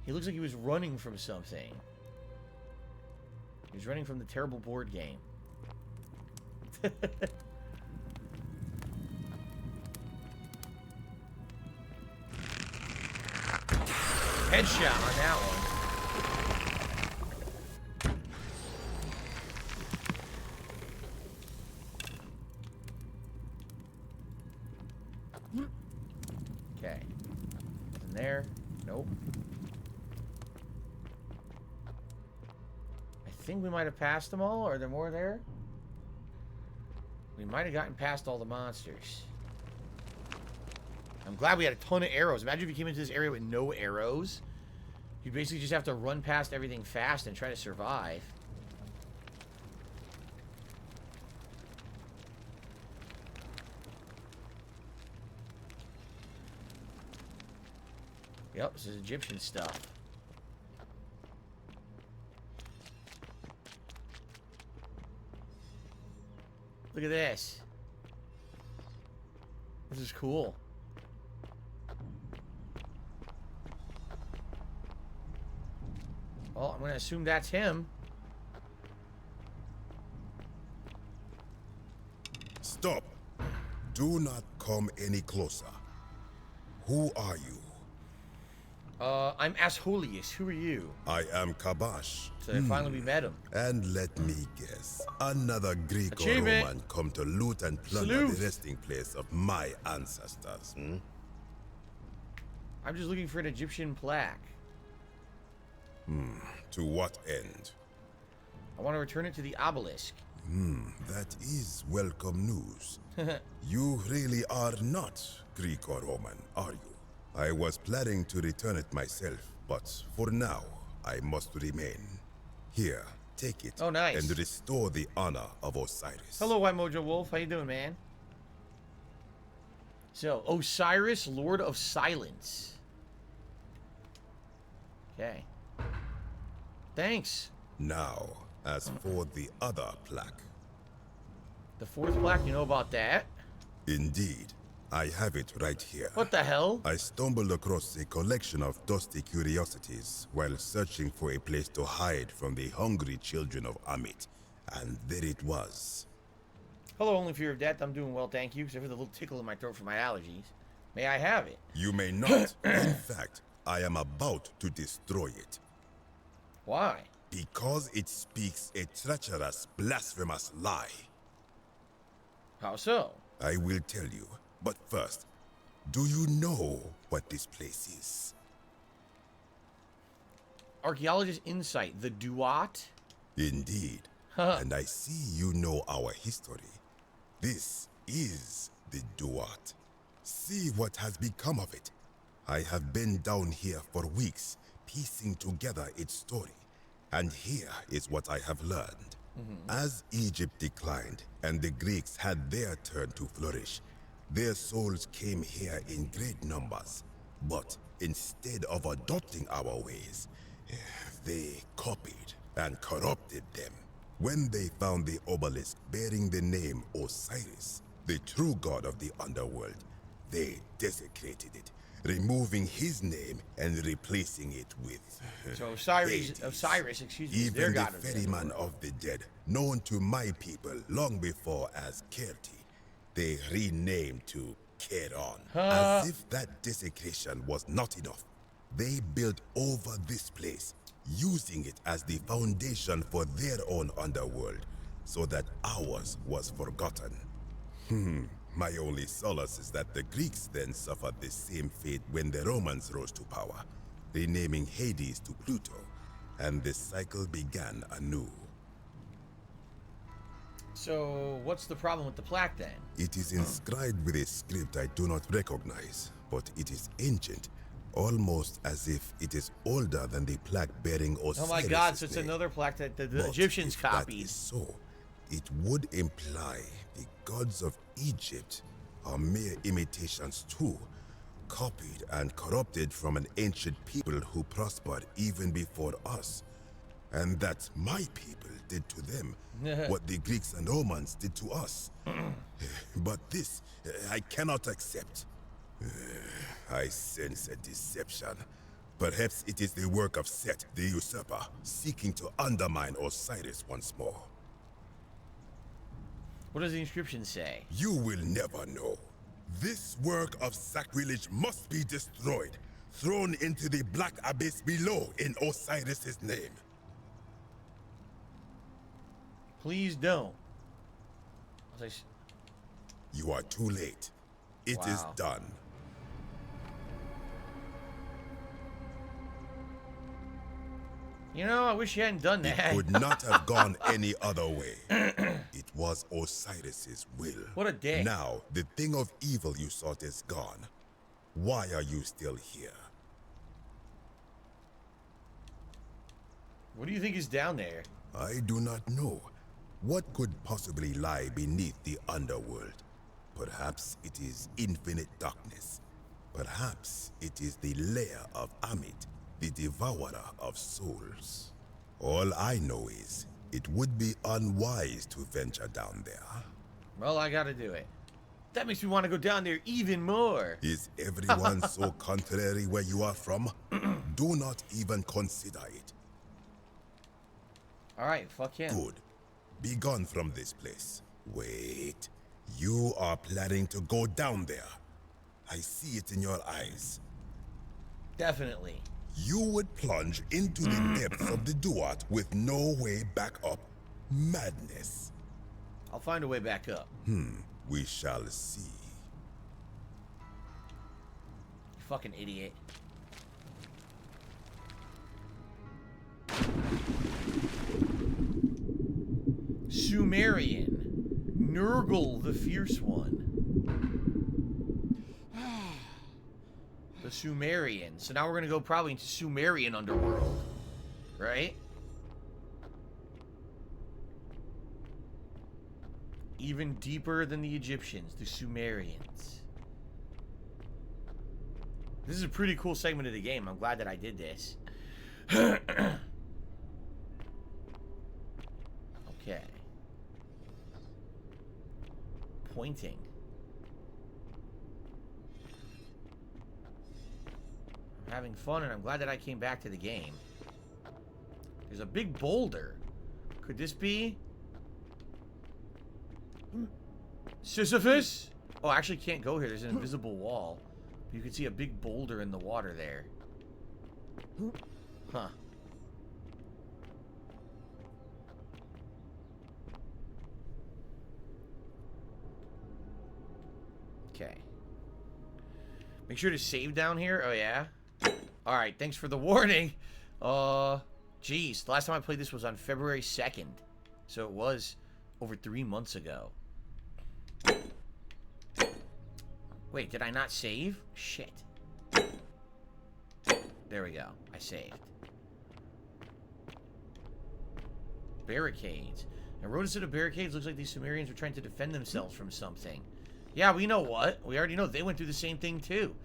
He looks like he was running from something. He was running from the terrible board game. Headshot on that one. Okay. Nothing there. Nope. I think we might have passed them all. Are there more there? We might have gotten past all the monsters. I'm glad we had a ton of arrows. Imagine if you came into this area with no arrows. You basically just have to run past everything fast and try to survive. Yep, this is Egyptian stuff. Look at this. This is cool. Well, I'm going to assume that's him. Stop. Do not come any closer. Who are you? I'm Asholius. Who are you? I am Kabash. So finally we met him. And let me guess, another Greek or Achievement. Roman come to loot and plunder Salute. the resting place of my ancestors. I'm just looking for an Egyptian plaque. To what end? I want to return it to the obelisk. That is welcome news. You really are not Greek or Roman, are you? I was planning to return it myself, but for now, I must remain. Here, take it. Oh, nice. And restore the honor of Osiris. Hello, White Mojo Wolf. How you doing, man? So, Osiris, Lord of Silence. Okay. Thanks. Now, as for the other plaque. The fourth plaque, you know about that? Indeed, I have it right here. What the hell? I stumbled across a collection of dusty curiosities while searching for a place to hide from the hungry children of Amit. And there it was. Hello, Only Fear of Death. I'm doing well, thank you. Except for the little tickle in my throat from my allergies. May I have it? You may not. In fact, I am about to destroy it. Why? Because it speaks a treacherous, blasphemous lie. How so? I will tell you. But first, do you know what this place is? Archaeologist Insight. The Duat? Indeed. Huh. And I see you know our history. This is the Duat. See what has become of it. I have been down here for weeks, piecing together its story. And here is what I have learned. As Egypt declined and the Greeks had their turn to flourish, their souls came here in great numbers. But instead of adopting our ways, they copied and corrupted them. When they found the obelisk bearing the name Osiris, the true god of the underworld, they desecrated it, removing his name and replacing it with So Hades. Osiris, excuse me, is their Even the god of the ferryman of the dead, known to my people long before as Kerti, they renamed to Keron. As if that desecration was not enough, they built over this place, using it as the foundation for their own underworld, so that ours was forgotten. My only solace is that the Greeks then suffered the same fate when the Romans rose to power, renaming Hades to Pluto, and the cycle began anew. So, what's the problem with the plaque then? It is inscribed with a script I do not recognize, but it is ancient, almost as if it is older than the plaque bearing Osiris. Oh my god, so it's another plaque that the But Egyptians if that copied. is so, it would imply the gods of Egypt are mere imitations too, copied and corrupted from an ancient people who prospered even before us. And that my people did to them what the Greeks and Romans did to us. But this, I cannot accept. I sense a deception, Perhaps it is the work of Set, the usurper, seeking to undermine Osiris once more. What does the inscription say? You will never know. This work of sacrilege must be destroyed, thrown into the black abyss below in Osiris's name. Please don't. You are too late. It is Wow. done. You know, I wish you hadn't done It that. could not have gone any other way. It was Osiris's will. What a dick. Now, the thing of evil you sought is gone. Why are you still here? What do you think is down there? I do not know. What could possibly lie beneath the underworld? Perhaps it is infinite darkness. Perhaps it is the lair of Amit, the devourer of souls. All I know is, it would be unwise to venture down there. Well, I gotta do it. That makes me want to go down there even more. Is everyone so contrary where you are from? Do not even consider it. Alright, fuck him. Good. Be gone from this place. Wait. You are planning to go down there. I see it in your eyes. Definitely. You would plunge into the depths of the Duat with no way back up. Madness. I'll find a way back up. We shall see. You fucking idiot. Sumerian. Nurgle the Fierce One. The Sumerian. So now we're gonna go probably into Sumerian underworld. Right? Even deeper than the Egyptians, the Sumerians. This is a pretty cool segment of the game. I'm glad that I did this. Okay. Pointing. I'm having fun, and I'm glad that I came back to the game. There's a big boulder. Could this be Sisyphus? Oh, I actually can't go here. There's an invisible wall. You can see a big boulder in the water there. Huh. Okay. Make sure to save down here. Oh, yeah? Alright, thanks for the warning. Geez. The last time I played this was on February 2nd. So it was over 3 months ago. Wait, did I not save? Shit. There we go. I saved. Barricades. A road instead of barricades looks like these Sumerians were trying to defend themselves from something. Yeah, we know what. We already know they went through the same thing too.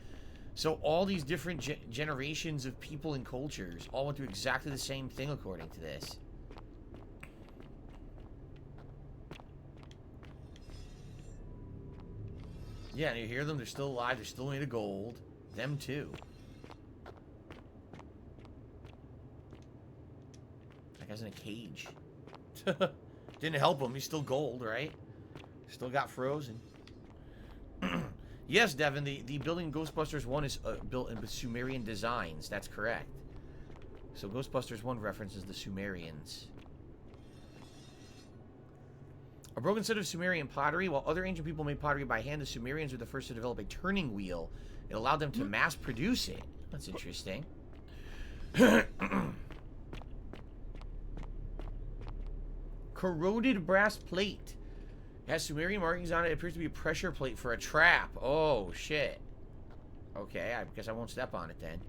So all these different generations of people and cultures all went through exactly the same thing according to this. Yeah, and you hear them, they're still alive, they're still made of gold. Them too. That guy's in a cage. Didn't help him, he's still gold, right? Still got frozen. Yes, Devin, the building Ghostbusters 1 is built with Sumerian designs. That's correct. So Ghostbusters 1 references the Sumerians. A broken set of Sumerian pottery. While other ancient people made pottery by hand, the Sumerians were the first to develop a turning wheel. It allowed them to mass produce it. That's interesting. Corroded brass plate. It has Sumerian markings on it. It appears to be a pressure plate for a trap. Oh, shit. Okay, I guess I won't step on it then.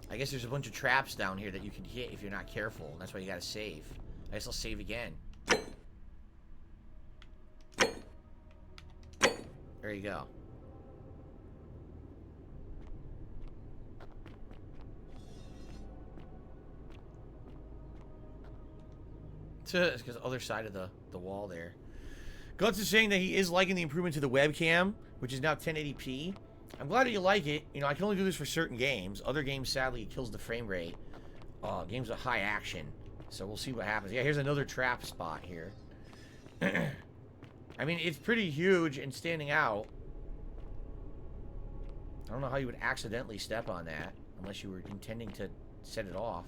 I guess there's a bunch of traps down here that you can hit if you're not careful. And that's why you gotta save. I guess I'll save again. There you go. It's because other side of the wall there. Guts is saying that he is liking the improvement to the webcam, which is now 1080p. I'm glad that you like it. You know, I can only do this for certain games. Other games, sadly, it kills the frame rate. Games with high action. So we'll see what happens. Yeah, here's another trap spot here. I mean, it's pretty huge and standing out. I don't know how you would accidentally step on that unless you were intending to set it off.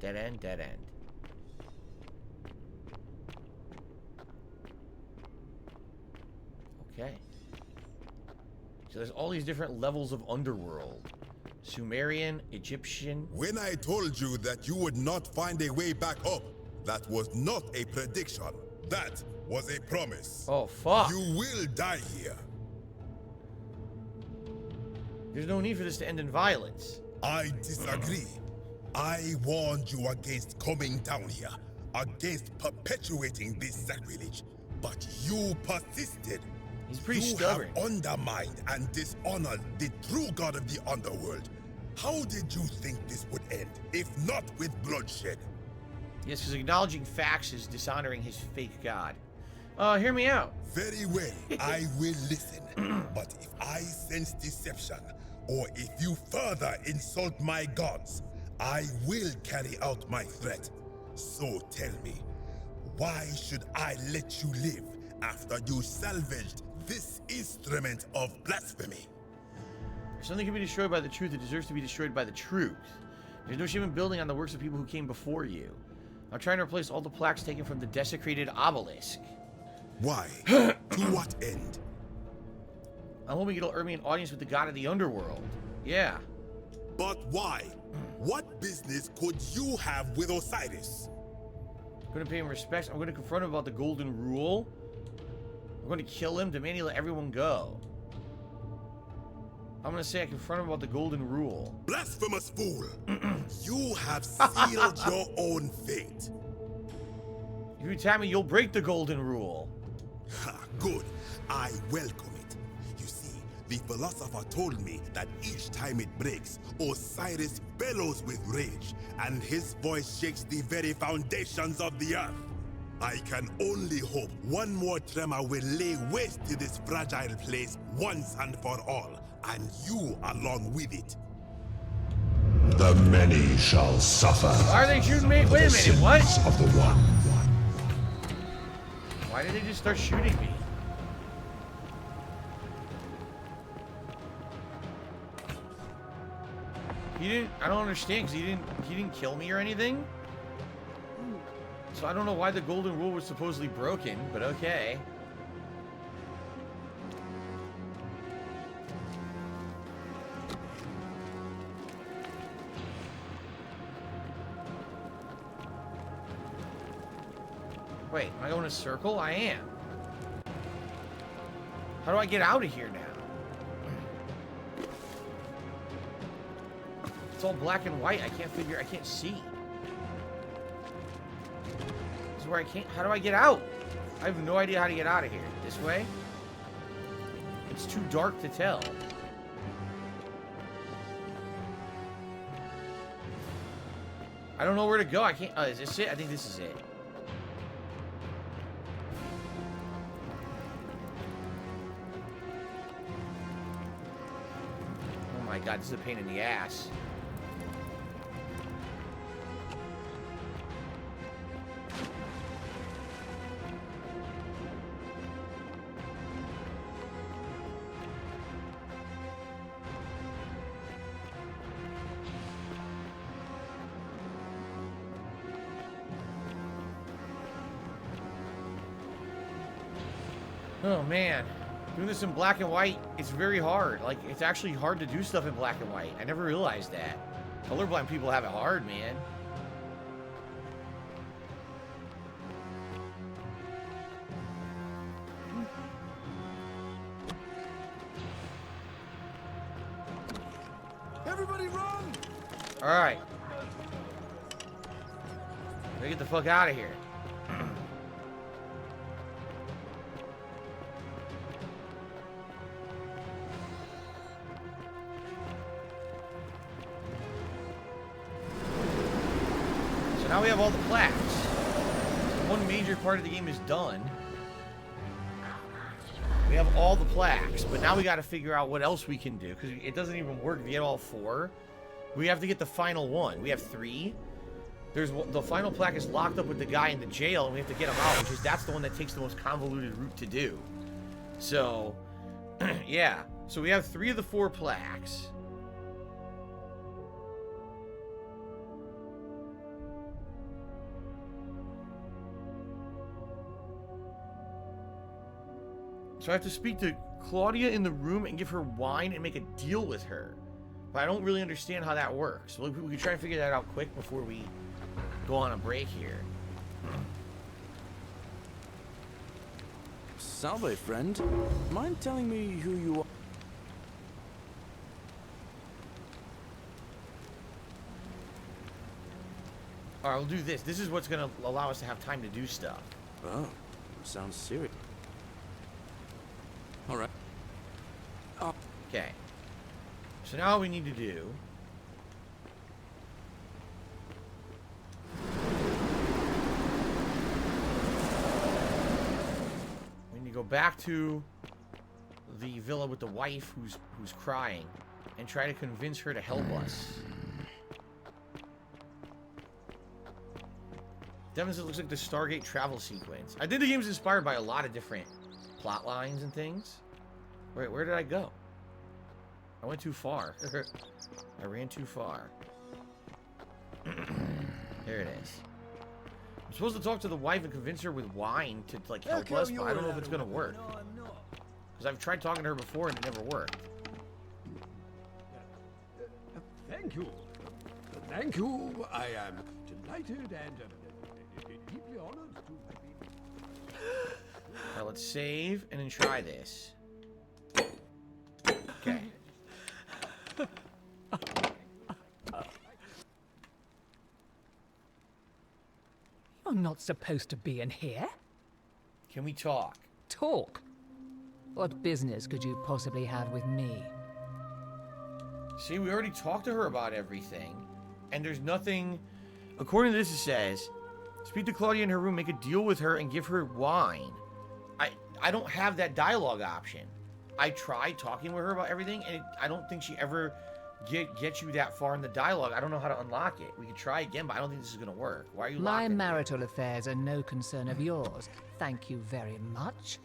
Dead end, dead end. Okay. So there's all these different levels of underworld. Sumerian, Egyptian. When I told you that you would not find a way back up, that was not a prediction. That was a promise. Oh, fuck. You will die here. There's no need for this to end in violence. I disagree. I warned you against coming down here, against perpetuating this sacrilege, but you persisted. He's pretty you stubborn. have undermined and dishonored the true god of the underworld. How did you think this would end, if not with bloodshed? Yes, because acknowledging facts is dishonoring his fake god. Hear me out. Very well, I will listen. But if I sense deception, or if you further insult my gods, I will carry out my threat. So tell me, why should I let you live after you salvaged this instrument of blasphemy? If something can be destroyed by the truth, it deserves to be destroyed by the truth. There's no shame in building on the works of people who came before you. I'm trying to replace all the plaques taken from the desecrated obelisk. Why? To what end? I'm hoping it'll earn me an audience with the god of the underworld. Yeah. But why? What business could you have with Osiris? I'm going to pay him respect. I'm going to confront him about the golden rule. I'm going to kill him, demanding let everyone go. I'm going to say I confront him about the golden rule. Blasphemous fool! You have sealed your own fate. If you attack me, you'll break the golden rule. Ha, good. I welcome it. You see, the philosopher told me that each time it breaks, Osiris bellows with rage, and his voice shakes the very foundations of the earth. I can only hope one more tremor will lay waste to this fragile place once and for all, and you along with it. The many shall suffer. Why are they shooting me? Wait a minute, what? Of the one. Why did they just start shooting me? He didn't, I don't understand, because he didn't kill me or anything? So I don't know why the golden rule was supposedly broken, but okay. Wait, am I going in a circle? I am. How do I get out of here now? It's all black and white. I can't see. This is where I can't, how do I get out? I have no idea how to get out of here. This way? It's too dark to tell. I don't know where to go. I can't, is this it? I think this is it. Oh my god, this is a pain in the ass. Oh man, doing this in black and white, it's very hard. Like, it's actually hard to do stuff in black and white. I never realized that. Colorblind people have it hard, man. Everybody run! Alright. Gotta get the fuck out of here. So now we have all the plaques. one major part of the game is done. We have all the plaques, but now we got to figure out what else we can do, because it doesn't even work to get all 4. We have to get the final one. We have 3. The final plaque is locked up with the guy in the jail, and we have to get him out, that's the one that takes the most convoluted route to do. So, yeah. So we have 3 of the 4 plaques. So I have to speak to Claudia in the room and give her wine and make a deal with her. But I don't really understand how that works. We can try and figure that out quick before we go on a break here. Salve, friend. Mind telling me who you are? Alright, we'll do this. This is what's going to allow us to have time to do stuff. Oh, sounds serious. All right. Okay. So now all we need to do... we need to go back to the villa with the wife who's crying and try to convince her to help us. Devin says it looks like the Stargate travel sequence. I think the game's inspired by a lot of different plot lines and things. Wait, where did I go? I went too far. I ran too far. There it is. I'm supposed to talk to the wife and convince her with wine to like help us, but I don't know if it's gonna work. Because I've tried talking to her before and it never worked. Thank you. Thank you. I am delighted and deeply honored to have been... Now let's save and then try this. Okay. You're not supposed to be in here. Can we talk? Talk? What business could you possibly have with me? See, we already talked to her about everything, and there's nothing... According to this, it says, speak to Claudia in her room, make a deal with her, and give her wine. I don't have that dialogue option. I tried talking with her about everything, and I don't think she ever gets you that far in the dialogue. I don't know how to unlock it. We could try again, but I don't think this is going to work. Why are you My locking me? marital affairs are no concern of yours. Thank you very much.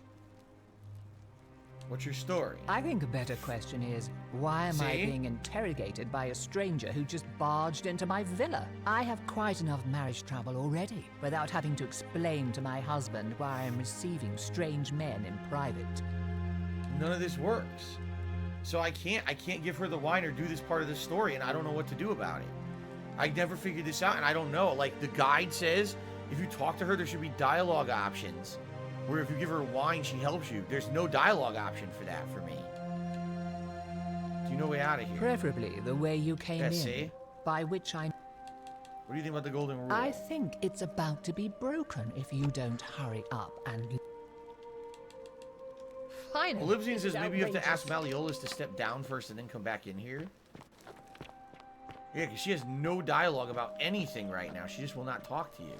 What's your story? I think a better question is, why am I See? being interrogated by a stranger who just barged into my villa? I have quite enough marriage trouble already, without having to explain to my husband why I'm receiving strange men in private. None of this works. So I can't give her the wine or do this part of the story, and I don't know what to do about it. I never figured this out, and I don't know. Like, the guide says, if you talk to her, there should be dialogue options. Where if you give her wine, she helps you. There's no dialogue option for that for me. Do you know a way out of here? Preferably the way you came Yeah, in. see? By which I... What do you think about the golden rule? I think it's about to be broken if you don't hurry up and... Finally, Elysian this says is maybe you have to ask outrageous. Malleolus to step down first and then come back in here. Yeah, because she has no dialogue about anything right now. She just will not talk to you.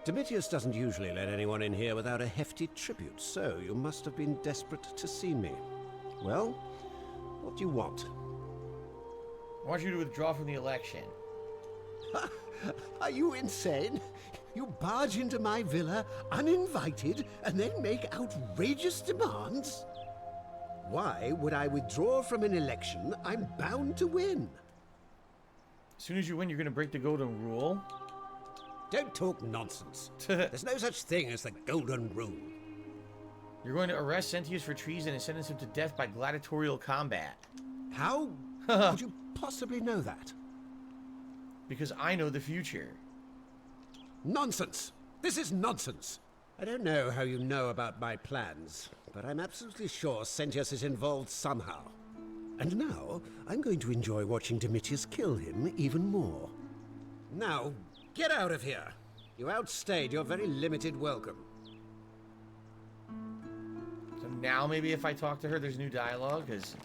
Domitius doesn't usually let anyone in here without a hefty tribute, so you must have been desperate to see me. Well, what do you want? I want you to withdraw from the election. Are you insane? You barge into my villa uninvited and then make outrageous demands? Why would I withdraw from an election I'm bound to win? As soon as you win, you're going to break the golden rule. Don't talk nonsense. There's no such thing as the Golden Rule. You're going to arrest Sentius for treason and sentence him to death by gladiatorial combat. How could you possibly know that? Because I know the future. Nonsense! This is nonsense! I don't know how you know about my plans, but I'm absolutely sure Sentius is involved somehow. And now, I'm going to enjoy watching Domitius kill him even more. Now, get out of here! You outstayed your very limited welcome. So now maybe if I talk to her, there's new dialogue, because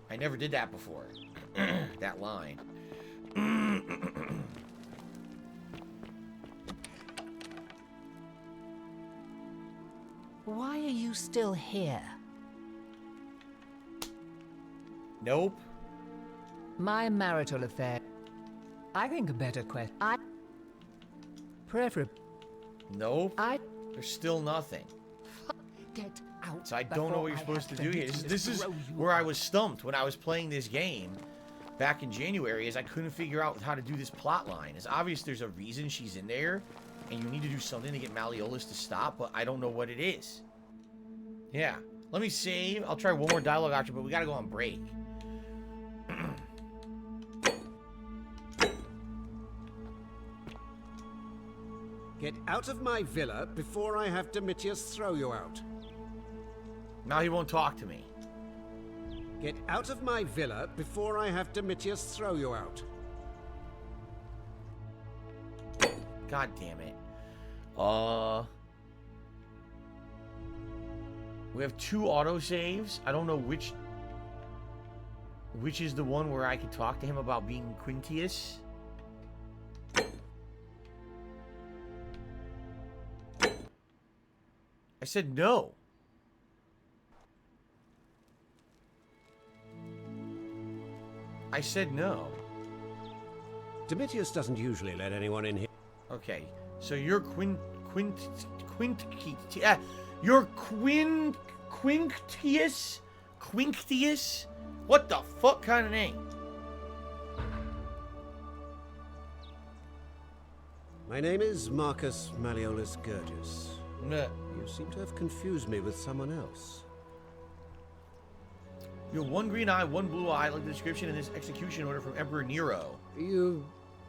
I never did that before. That line. Why are you still here? Nope. My marital affair. I think a better question. Preferably. Nope. There's still nothing. Get out. So I don't know what you're supposed to do here. This is where I was stumped when I was playing this game back in January, is I couldn't figure out how to do this plot line. It's obvious there's a reason she's in there, and you need to do something to get Malleolus to stop, but I don't know what it is. Yeah. Let me save. I'll try one more dialogue option, but we gotta go on break. Get out of my villa before I have Domitius throw you out. Now he won't talk to me. Get out of my villa before I have Domitius throw you out. God damn it. We have 2 autosaves. I don't know which is the one where I can talk to him about being Quintius. I said no. I said no. Domitius doesn't usually let anyone in here. Okay, so you're you're Quinctius? Quinctius? What the fuck kind of name? My name is Marcus Malleolus Gurgis. Meh. You seem to have confused me with someone else. You have 1 green eye, 1 blue eye, like the description in this execution order from Emperor Nero. You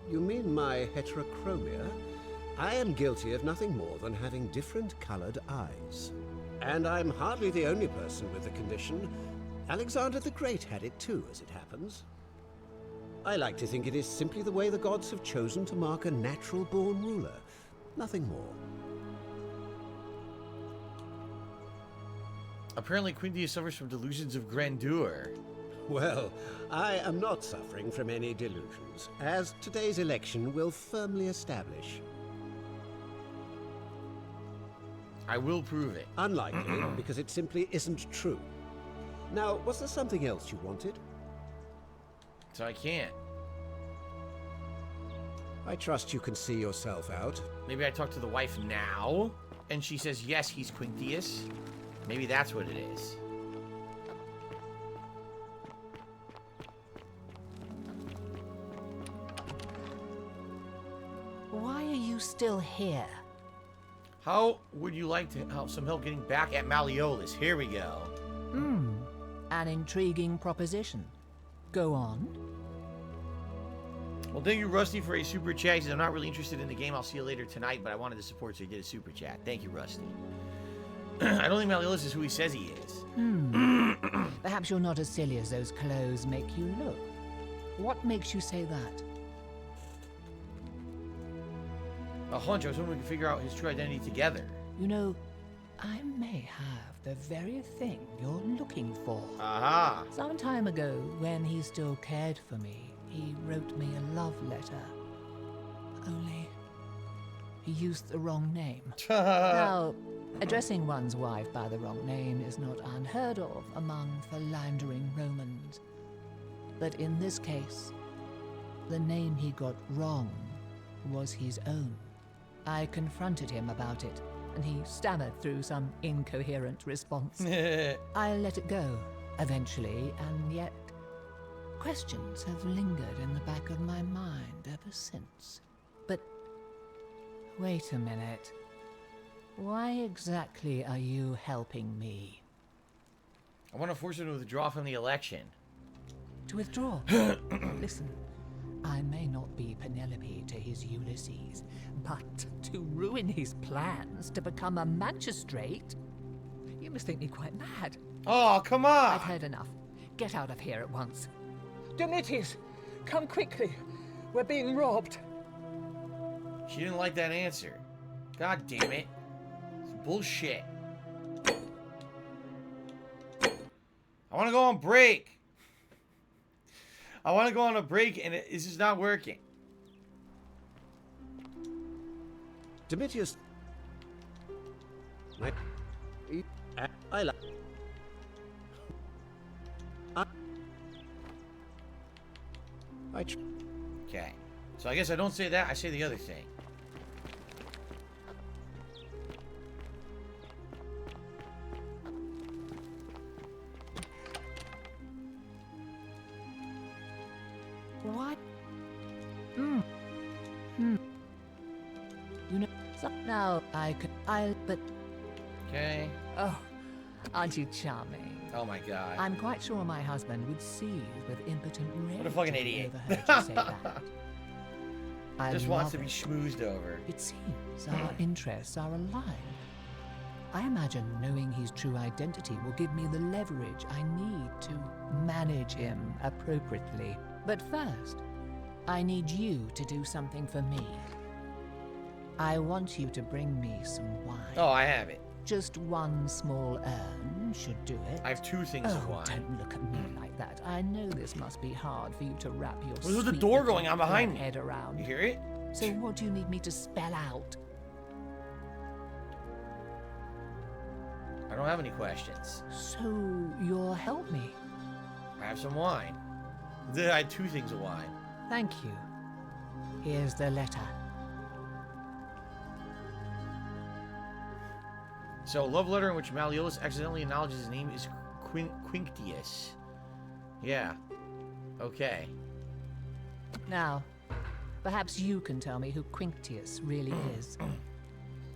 mean my heterochromia? I am guilty of nothing more than having different colored eyes. And I'm hardly the only person with the condition. Alexander the Great had it too, as it happens. I like to think it is simply the way the gods have chosen to mark a natural-born ruler. Nothing more. Apparently Quintius suffers from delusions of grandeur. Well, I am not suffering from any delusions, as today's election will firmly establish. I will prove it. Unlikely, because it simply isn't true. Now, was there something else you wanted? So I can't. I trust you can see yourself out. Maybe I talk to the wife now, and she says, yes, he's Quintius. Maybe that's what it is. Why are you still here? How would you like to have some help getting back at Malleolus? Here we go. An intriguing proposition. Go on. Well, thank you, Rusty, for a super chat. He says, I'm not really interested in the game. I'll see you later tonight, but I wanted to support, so he did a super chat. Thank you, Rusty. I don't think Malleolus is who he says he is. Perhaps you're not as silly as those clothes make you look. What makes you say that? A hunch. I was hoping we could figure out his true identity together. You know, I may have the very thing you're looking for. Aha. Some time ago, when he still cared for me, he wrote me a love letter. Only, he used the wrong name. Now, addressing one's wife by the wrong name is not unheard of among philandering Romans. But in this case, the name he got wrong was his own. I confronted him about it, and he stammered through some incoherent response. I let it go, eventually, and yet questions have lingered in the back of my mind ever since. But wait a minute. Why exactly are you helping me? I want to force him to withdraw from the election. To withdraw? Listen, I may not be Penelope to his Ulysses, but to ruin his plans to become a magistrate? You must think me quite mad. Oh, come on! I've heard enough. Get out of here at once. Domitius, come quickly. We're being robbed. She didn't like that answer. God damn it. It's bullshit. I want to go on break. I want to go on a break, and this is not working. Domitius... I like. Okay. So I guess I don't say that, I say the other thing. What? You know, so now but Okay. oh, aren't you charming? Oh my god. I'm quite sure my husband would seethe with impotent rage. What a fucking if he idiot. overheard you say that. I Just wants to love be it. schmoozed over. It seems our interests are aligned. I imagine knowing his true identity will give me the leverage I need to manage him appropriately. But first, I need you to do something for me. I want you to bring me some wine. Oh, I have it. Just one small urn should do it. I have 2 things of Oh, wine. don't look at me like that. I know this must be hard for you to wrap your Where's the sweet door little going on behind me? head around. You hear it? So what do you need me to spell out? I don't have any questions. So you'll help me? I have some wine. I had 2 things of wine. Thank you. Here's the letter. So, a love letter in which Malleolus accidentally acknowledges his name is Quinctius. Yeah. Okay. Now, perhaps you can tell me who Quinctius really is.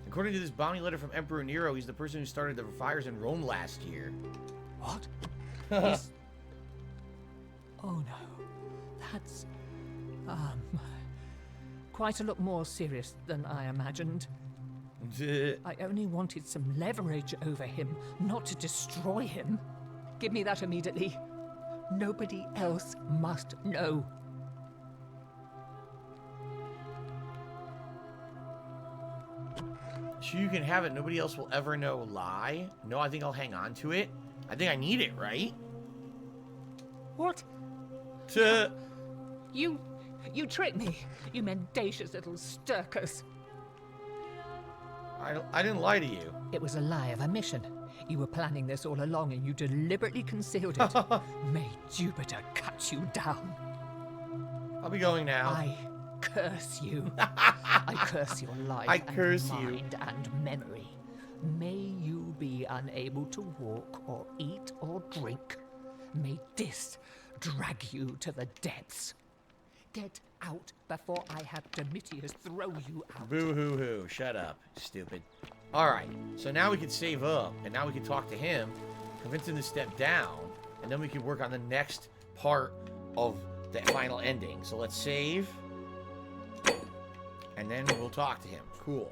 According to this bounty letter from Emperor Nero, he's the person who started the fires in Rome last year. What? He's... Oh no. That's... quite a lot more serious than I imagined. I only wanted some leverage over him, not to destroy him. Give me that immediately. Nobody else must know. So you can have it, nobody else will ever know lie? No, I think I'll hang on to it. I think I need it, right? What? To... You tricked me, you mendacious little stirkers. I didn't lie to you. It was a lie of omission. You were planning this all along and you deliberately concealed it. May Jupiter cut you down. I'll be going now. I curse you. I curse your life I curse and you. mind and memory. May you be unable to walk or eat or drink. May this drag you to the depths. Get out before I have Domitius throw you out. Boo-hoo-hoo. Shut up, stupid. Alright, so now we can save up, and now we can talk to him, convince him to step down, and then we can work on the next part of the final ending. So let's save, and then we'll talk to him. Cool.